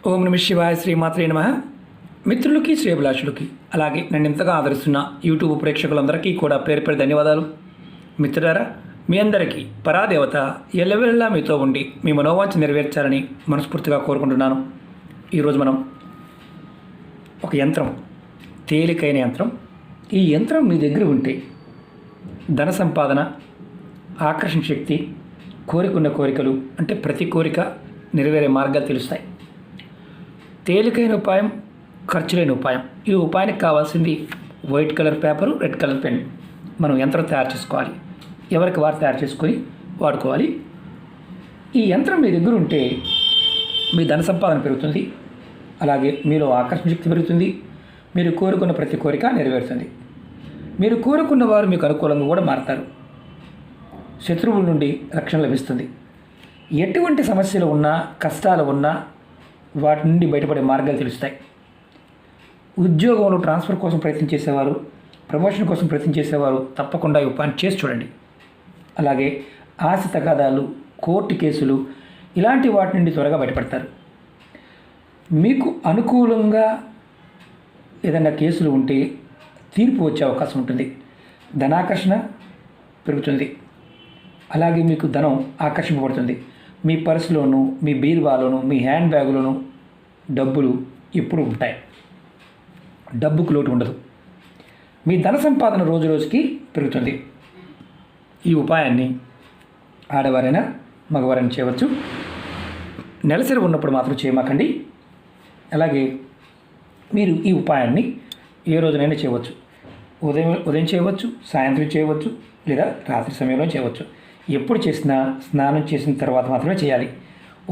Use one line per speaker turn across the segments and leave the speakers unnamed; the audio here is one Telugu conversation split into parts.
ఓం నమ శివాయ శ్రీమాత్రే నమః. మిత్రులకి శ్రేభిలాషులకి అలాగే నన్ను ఎంతగా ఆదరిస్తున్న యూట్యూబ్ ప్రేక్షకులందరికీ కూడా పేరు పేరు ధన్యవాదాలు. మిత్రులారా, మీ అందరికీ పరాదేవత ఎల్లవెల్లా మీతో ఉండి మీ మనోవాంఛ నెరవేర్చాలని మనస్ఫూర్తిగా కోరుకుంటున్నాను. ఈరోజు మనం ఒక యంత్రం, తేలికైన యంత్రం. ఈ యంత్రం మీ దగ్గర ఉంటే ధన సంపాదన, ఆకర్షణ శక్తి, కోరికున్న కోరికలు అంటే ప్రతి కోరిక నెరవేరే మార్గాలు తెలుస్తాయి. తేలికైన ఉపాయం, ఖర్చు లేని ఉపాయం. ఈ ఉపాయానికి కావాల్సింది white colour paper, red colour pen. మనం యంత్రం తయారు చేసుకోవాలి. ఎవరికి వారు తయారు చేసుకొని వాడుకోవాలి. ఈ యంత్రం మీ దగ్గర ఉంటే మీ ధన సంపాదన పెరుగుతుంది, అలాగే మీలో ఆకర్షణ శక్తి పెరుగుతుంది. మీరు కోరుకున్న ప్రతి కోరిక నెరవేరుతుంది. మీరు కోరుకున్న వారు మీకు అనుకూలంగా కూడా మారతారు. శత్రువుల నుండి రక్షణ లభిస్తుంది. ఎటువంటి సమస్యలు ఉన్నా, కష్టాలు ఉన్నా వాటి నుండి బయటపడే మార్గాలు తెలుస్తాయి. ఉద్యోగంలో ట్రాన్స్ఫర్ కోసం ప్రయత్నం చేసేవారు, ప్రమోషన్ కోసం ప్రయత్నం చేసేవారు తప్పకుండా ఈ ఉపాయం చేసి చూడండి. అలాగే ఆశ తగాదాలు, కోర్టు కేసులు ఇలాంటి వాటి నుండి త్వరగా బయటపడతారు. మీకు అనుకూలంగా ఏదైనా కేసులు ఉంటే తీర్పు వచ్చే అవకాశం ఉంటుంది. ధనాకర్షణ పెరుగుతుంది. అలాగే మీకు ధనం ఆకర్షింపబడుతుంది. మీ పర్సులోను, మీ బీరువాలోను, మీ హ్యాండ్ బ్యాగులోను డబ్బులు ఎప్పుడు ఉంటాయి. డబ్బుకు లోటు ఉండదు. మీ ధన సంపాదన రోజు రోజుకి పెరుగుతుంది. ఈ ఉపాయాన్ని ఆడవారైనా మగవారైనా చేయవచ్చు. నెలసరి ఉన్నప్పుడు మాత్రం చేయమాకండి. అలాగే మీరు ఈ ఉపాయాన్ని ఏ రోజునైనా చేయవచ్చు. ఉదయం చేయవచ్చు, సాయంత్రం చేయవచ్చు, లేదా రాత్రి సమయంలో చేయవచ్చు. ఎప్పుడు చేసినా స్నానం చేసిన తర్వాత మాత్రమే చేయాలి.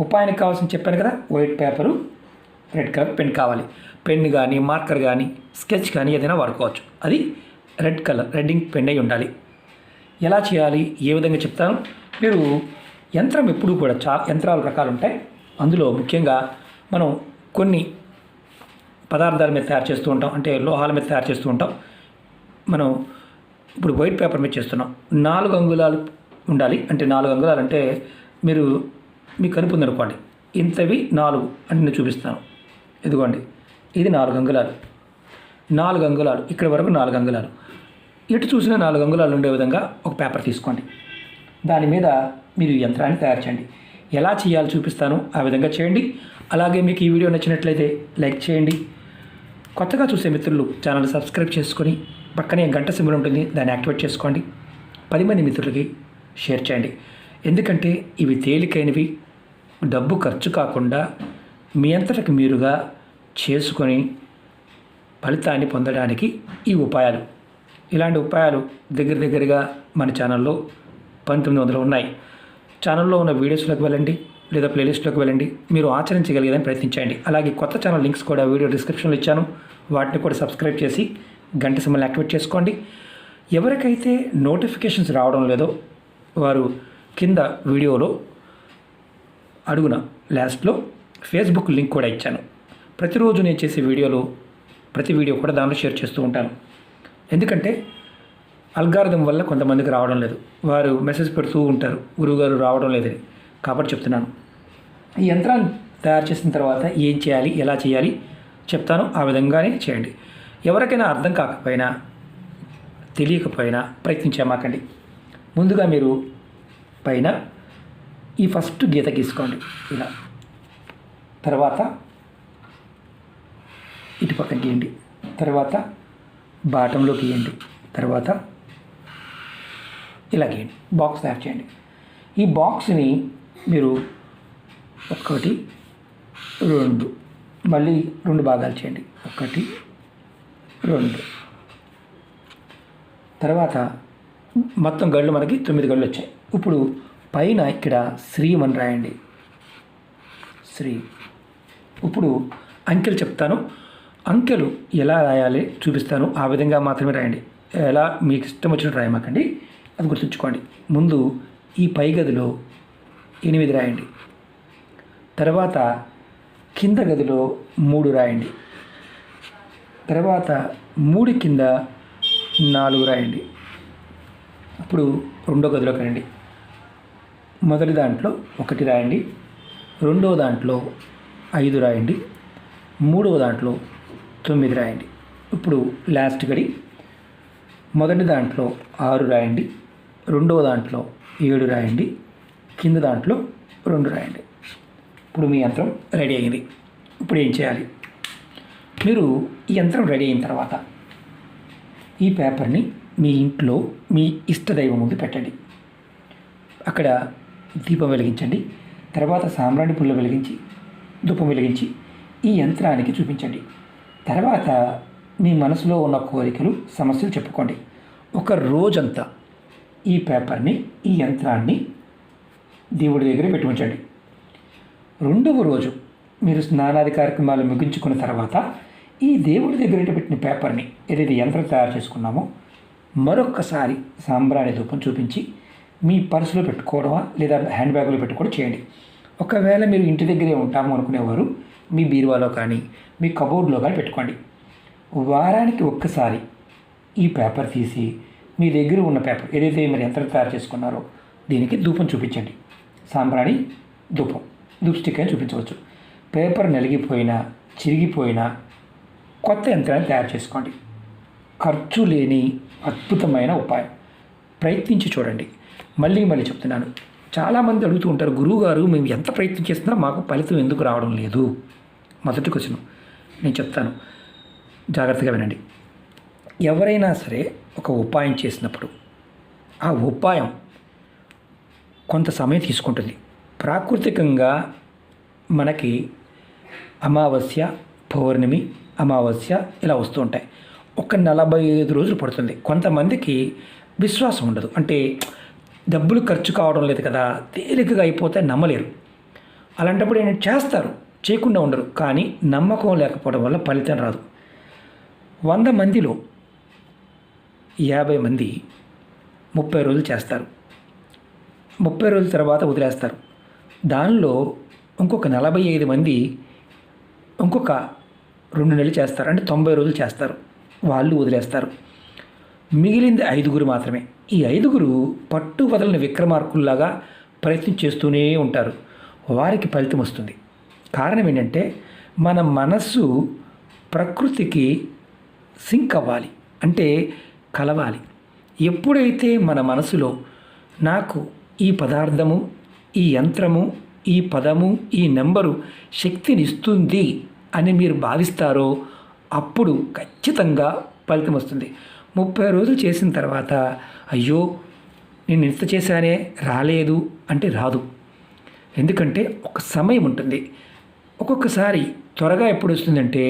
ఉపాయానికి కావాల్సిన చెప్పాను కదా, white paper, red colour pen కావాలి. పెన్ కానీ, మార్కర్ కానీ, స్కెచ్ కానీ ఏదైనా వాడుకోవచ్చు. అది red colour, red ink pen అయి ఉండాలి. ఎలా చేయాలి, ఏ విధంగా చెప్తాను. మీరు యంత్రం ఎప్పుడూ కూడా యంత్రాల రకాలు ఉంటాయి. అందులో ముఖ్యంగా మనం కొన్ని పదార్థాల మీద తయారు చేస్తూ ఉంటాం, అంటే లోహాల మీద తయారు చేస్తూ ఉంటాం. మనం ఇప్పుడు వైట్ పేపర్ మీద చేస్తున్నాం. 4 అంగుళాలు ఉండాలి. అంటే 4 అంగుళాలు అంటే మీకు కనుపు ఉందనుకోండి, ఇంతవి 4 అంటే నేను చూపిస్తాను. ఇదిగోండి, ఇది 4 అంగుళాలు. 4 అంగుళాలు ఇక్కడ వరకు 4 అంగుళాలు. ఎటు చూసినా 4 అంగుళాలు ఉండే విధంగా ఒక పేపర్ తీసుకోండి. దాని మీద మీరు యంత్రాన్ని తయారు చేయండి. ఎలా చేయాలో చూపిస్తాను, ఆ విధంగా చేయండి. అలాగే మీకు ఈ వీడియో నచ్చినట్లయితే లైక్ చేయండి. కొత్తగా చూసే మిత్రులు ఛానల్ సబ్స్క్రైబ్ చేసుకొని పక్కనే గంట సింబల్ ఉంటుంది, దాన్ని యాక్టివేట్ చేసుకోండి. 10 మంది మిత్రులకి షేర్ చేయండి. ఎందుకంటే ఇవి తేలికైనవి, డబ్బు ఖర్చు కాకుండా మీ అంతటకు మీరుగా చేసుకొని ఫలితాన్ని పొందడానికి ఈ ఉపాయాలు. ఇలాంటి ఉపాయాలు దగ్గరగా మన ఛానల్లో 1900 ఉన్నాయి. ఛానల్లో ఉన్న వీడియోస్లోకి వెళ్ళండి, లేదా ప్లేలిస్ట్లోకి వెళ్ళండి. మీరు ఆచరించగలిగేదని ప్రయత్నించండి. అలాగే కొత్త ఛానల్ లింక్స్ కూడా వీడియో డిస్క్రిప్షన్లో ఇచ్చాను. వాటిని కూడా సబ్స్క్రైబ్ చేసి గంట సింబల్ యాక్టివేట్ చేసుకోండి. ఎవరికైతే నోటిఫికేషన్స్ రావడం లేదో వారు కింద వీడియోలో అడుగున లాస్ట్లో ఫేస్బుక్ లింక్ కూడా ఇచ్చాను. ప్రతిరోజు నేను చేసే వీడియోలు, ప్రతి వీడియో కూడా దానిలో షేర్ చేస్తూ ఉంటాను. ఎందుకంటే అల్గారిథం వల్ల కొంతమందికి రావడం లేదు. వారు మెసేజ్ పెడుతూ ఉంటారు, గురువుగారు రావడం లేదని. కాబట్టి చెప్తున్నాను, ఈ యంత్రాన్ని తయారు చేసిన తర్వాత ఏం చేయాలి, ఎలా చేయాలి చెప్తాను. ఆ విధంగానే చేయండి. ఎవరికైనా అర్థం కాకపోయినా, తెలియకపోయినా ప్రయత్నించమాకండి. ముందుగా మీరు పైన ఈ ఫస్ట్ గీత గీసుకోండి ఇలా. తర్వాత ఇటు పక్క గీయండి. తర్వాత బాటంలో గీయండి. తర్వాత ఇలా గీయండి. బాక్స్ తయారు చేయండి. ఈ బాక్స్ని మీరు 1, 2 మళ్ళీ 2 భాగాలు చేయండి. 1, 2. తర్వాత మొత్తం గళ్ళు మనకి 9 గళ్ళు వచ్చాయి. ఇప్పుడు పైన ఇక్కడ శ్రీమని రాయండి. శ్రీ. ఇప్పుడు అంకెలు చెప్తాను. అంకెలు ఎలా రాయాలి చూపిస్తాను. ఆ విధంగా మాత్రమే రాయండి. ఎలా మీకు ఇష్టం వచ్చినట్టు రాయమాకండి, అది గుర్తుంచుకోండి. ముందు ఈ పై గదిలో 8 రాయండి. తర్వాత కింద గదిలో 3 రాయండి. తర్వాత 3 కింద 4 రాయండి. ఇప్పుడు రెండో గదిలోకి రండి. మొదటి దాంట్లో 1 రాయండి. రెండో దాంట్లో 5 రాయండి, మూడవ దాంట్లో 9 రాయండి. ఇప్పుడు లాస్ట్ గడి మొదటి దాంట్లో 6 రాయండి, రెండవ దాంట్లో 7 రాయండి, కింద దాంట్లో 2 రాయండి. ఇప్పుడు మీ యంత్రం రెడీ అయింది. ఇప్పుడు ఏం చేయాలి? మీరు ఈ యంత్రం రెడీ అయిన తర్వాత ఈ పేపర్ని మీ ఇంట్లో మీ ఇష్టదైవం ముందు పెట్టండి. అక్కడ దీపం వెలిగించండి. తర్వాత సాంబ్రాణి పుల్ల వెలిగించి ధూపం వెలిగించి ఈ యంత్రానికి చూపించండి. తర్వాత మీ మనసులో ఉన్న కోరికలు, సమస్యలు చెప్పుకోండి. ఒక రోజంతా ఈ పేపర్ని, ఈ యంత్రాన్ని దేవుడి దగ్గర పెట్టి ఉంచండి. రెండవ రోజు మీరు స్నానాది కార్యక్రమాలు ముగించుకున్న తర్వాత ఈ దేవుడి దగ్గర పెట్టిన పేపర్ని, ఏదైతే యంత్రం తయారు చేసుకున్నామో, మరొక్కసారి సాంబ్రాణి ధూపం చూపించి మీ పర్సులో పెట్టుకోవడమా లేదా హ్యాండ్ బ్యాగ్లో పెట్టుకోవడం చేయండి. ఒకవేళ మీరు ఇంటి దగ్గరే ఉంటాము అనుకునేవారు మీ బీరువాలో కానీ మీ కబోర్డ్లో కానీ పెట్టుకోండి. వారానికి ఒక్కసారి ఈ పేపర్ తీసి మీ దగ్గర ఉన్న పేపర్ ఏదైతే మీరు యంత్రం తయారు చేసుకున్నారో దీనికి ధూపం చూపించండి. సాంబ్రాణి ధూపం, ధూప్ స్టిక్ అని చూపించవచ్చు. పేపర్ నలిగిపోయినా చిరిగిపోయినా కొత్త యంత్రాన్ని తయారు చేసుకోండి. ఖర్చు లేని అద్భుతమైన ఉపాయం. ప్రయత్నించి చూడండి. మళ్ళీ చెప్తున్నాను, చాలామంది అడుగుతూ ఉంటారు, గురువుగారు మేము ఎంత ప్రయత్నం చేస్తున్నా మాకు ఫలితం ఎందుకు రావడం లేదు? మొదటి క్వశ్చన్ నేను చెప్తాను, జాగ్రత్తగా వినండి. ఎవరైనా సరే ఒక ఉపాయం చేసినప్పుడు ఆ ఉపాయం కొంత సమయం తీసుకుంటుంది. ప్రాకృతికంగా మనకి అమావాస్య, పౌర్ణమి, అమావాస్య ఇలా వస్తూ ఉంటాయి. ఒక 45 రోజులు పడుతుంది. కొంతమందికి విశ్వాసం ఉండదు, అంటే డబ్బులు ఖర్చు కావడం లేదు కదా, తేలికగా అయిపోతే నమ్మలేరు. అలాంటప్పుడు ఏంటంటే చేస్తారు, చేయకుండా ఉండరు. కానీ నమ్మకం లేకపోవడం వల్ల ఫలితం రాదు. 100 మందిలో 50 మంది 30 రోజులు చేస్తారు, 30 రోజుల తర్వాత వదిలేస్తారు. దానిలో ఇంకొక 45 మంది ఇంకొక 2 నెలలు చేస్తారు, అంటే 90 రోజులు చేస్తారు, వాళ్ళు వదిలేస్తారు. మిగిలింది 5 మాత్రమే. ఈ 5 పట్టు వదలని విక్రమార్కుల్లాగా ప్రయత్నం చేస్తూనే ఉంటారు. వారికి ఫలితం వస్తుంది. కారణం ఏంటంటే మన మనస్సు ప్రకృతికి సింక్ అవ్వాలి, అంటే కలవాలి. ఎప్పుడైతే మన మనసులో నాకు ఈ పదార్థము, ఈ యంత్రము, ఈ పదము, ఈ నెంబరు శక్తినిస్తుంది అని మీరు భావిస్తారో అప్పుడు ఖచ్చితంగా ఫలితం వస్తుంది. 30 రోజులు చేసిన తర్వాత అయ్యో నేను ఇంత చేశానే రాలేదు అంటే రాదు. ఎందుకంటే ఒక సమయం ఉంటుంది. ఒక్కొక్కసారి త్వరగా ఎప్పుడు వస్తుందంటే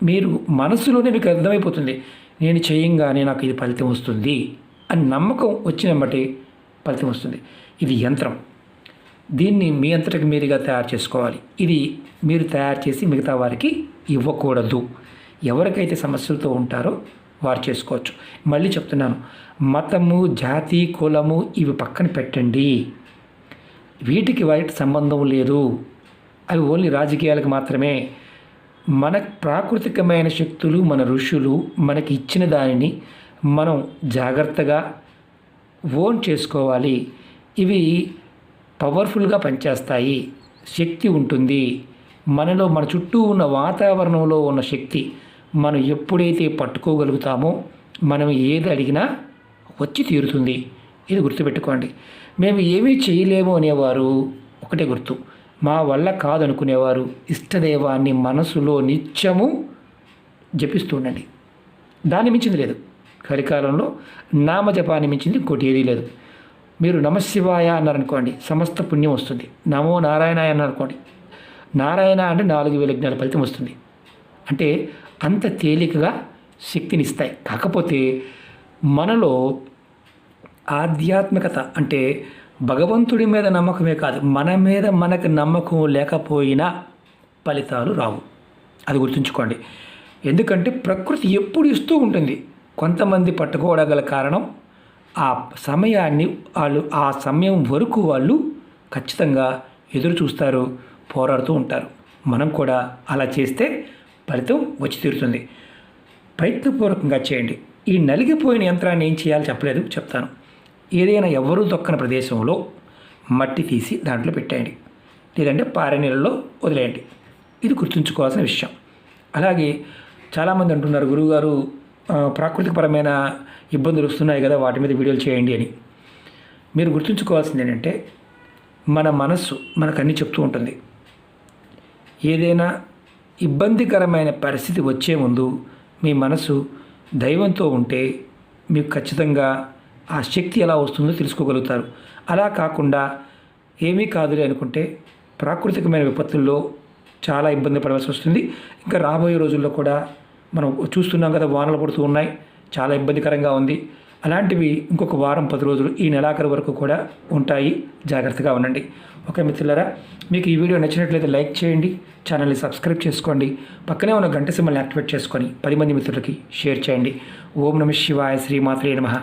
మీరు మనసులోనే మీకు అర్థమైపోతుంది, నేను చేయంగానే నాకు ఇది ఫలితం వస్తుంది అని నమ్మకం వచ్చినమ్మటే ఫలితం వస్తుంది. ఇది యంత్రం. దీన్ని మీ అంతటికి మీరుగా తయారు చేసుకోవాలి. ఇది మీరు తయారు చేసి మిగతా వారికి ఇవ్వకూడదు. ఎవరికైతే సమస్యలతో ఉంటారో వారు చేసుకోవచ్చు. మళ్ళీ చెప్తున్నాను, మతము, జాతి, కులము ఇవి పక్కన పెట్టండి. వీటికి వాటి సంబంధం లేదు. అవి ఓన్లీ రాజకీయాలకు మాత్రమే. మన ప్రాకృతికమైన శక్తులు, మన ఋషులు మనకి ఇచ్చిన దానిని మనం జాగ్రత్తగా ఓన్ చేసుకోవాలి. ఇవి పవర్ఫుల్గా పనిచేస్తాయి, శక్తి ఉంటుంది మనలో. మన చుట్టూ ఉన్న వాతావరణంలో ఉన్న శక్తి మనం ఎప్పుడైతే పట్టుకోగలుగుతామో మనం ఏది అడిగినా వచ్చి తీరుతుంది. ఇది గుర్తుపెట్టుకోండి. మేము ఏమీ చేయలేము అనేవారు ఒకటే గుర్తు, మా వల్ల కాదనుకునేవారు ఇష్టదైవాన్ని మనసులో నిత్యము జపిస్తూ ఉండండి. దాన్ని మించింది లేదు. కలికాలంలో నామజపాన్ని మించింది ఇంకోటి ఏదీ లేదు. మీరు నమశివాయ అన్నారనుకోండి, సమస్త పుణ్యం వస్తుంది. నమో నారాయణాయ అన్నారనుకోండి, నారాయణ అంటే 4000 యజ్ఞాల ఫలితం వస్తుంది. అంటే అంత తేలికగా శక్తినిస్తాయి. కాకపోతే మనలో ఆధ్యాత్మికత అంటే భగవంతుడి మీద నమ్మకమే కాదు, మన మీద మనకు నమ్మకం లేకపోయినా ఫలితాలు రావు. అది గుర్తుంచుకోండి. ఎందుకంటే ప్రకృతి ఎప్పుడు ఇస్తూ ఉంటుంది. కొంతమంది పట్టుకోవడం గల కారణం ఆ సమయాన్ని వాళ్ళు ఆ సమయం వరకు వాళ్ళు ఖచ్చితంగా ఎదురు చూస్తారు, పోరాడుతూ ఉంటారు. మనం కూడా అలా చేస్తే ఫలితం వచ్చి తీరుతుంది. ప్రయత్నపూర్వకంగా చేయండి. ఈ నలిగిపోయిన యంత్రాన్ని ఏం చేయాలో చెప్పలేదు, చెప్తాను. ఏదైనా ఎవరూ దొక్కని ప్రదేశంలో మట్టి తీసి దాంట్లో పెట్టేయండి, లేదంటే పారే నీళ్ళలో వదిలేయండి. ఇది గుర్తుంచుకోవాల్సిన విషయం. అలాగే చాలామంది అంటున్నారు, గురువుగారు ప్రాకృతికపరమైన ఇబ్బందులు వస్తున్నాయి కదా, వాటి మీద వీడియోలు చేయండి అని. మీరు గుర్తుంచుకోవాల్సింది ఏంటంటే, మన మనస్సు మనకు అన్నీ చెప్తూ ఉంటుంది. ఏదైనా ఇబ్బందికరమైన పరిస్థితి వచ్చే ముందు మీ మనసు దైవంతో ఉంటే మీకు ఖచ్చితంగా ఆ శక్తి ఎలా వస్తుందో తెలుసుకోగలుగుతారు. అలా కాకుండా ఏమీ కాదులే అనుకుంటే ప్రాకృతికమైన విపత్తుల్లో చాలా ఇబ్బంది పడవలసి వస్తుంది. ఇంకా రాబోయే రోజుల్లో కూడా మనం చూస్తున్నాం కదా, వానలు పడుతూ ఉన్నాయి, చాలా ఇబ్బందికరంగా ఉంది. అలాంటివి ఇంకొక వారం 10 రోజులు ఈ నెలాఖరు వరకు కూడా ఉంటాయి. జాగ్రత్తగా ఉండండి. ఓకే మిత్రులారా, మీకు ఈ వీడియో నచ్చినట్లయితే లైక్ చేయండి, ఛానల్ని సబ్స్క్రైబ్ చేసుకోండి, పక్కనే ఉన్న గంట సింబల్ని యాక్టివేట్ చేసుకొని 10 మంది మిత్రులకి షేర్ చేయండి. ఓం నమః శివాయ, శ్రీమాత్రే నమః.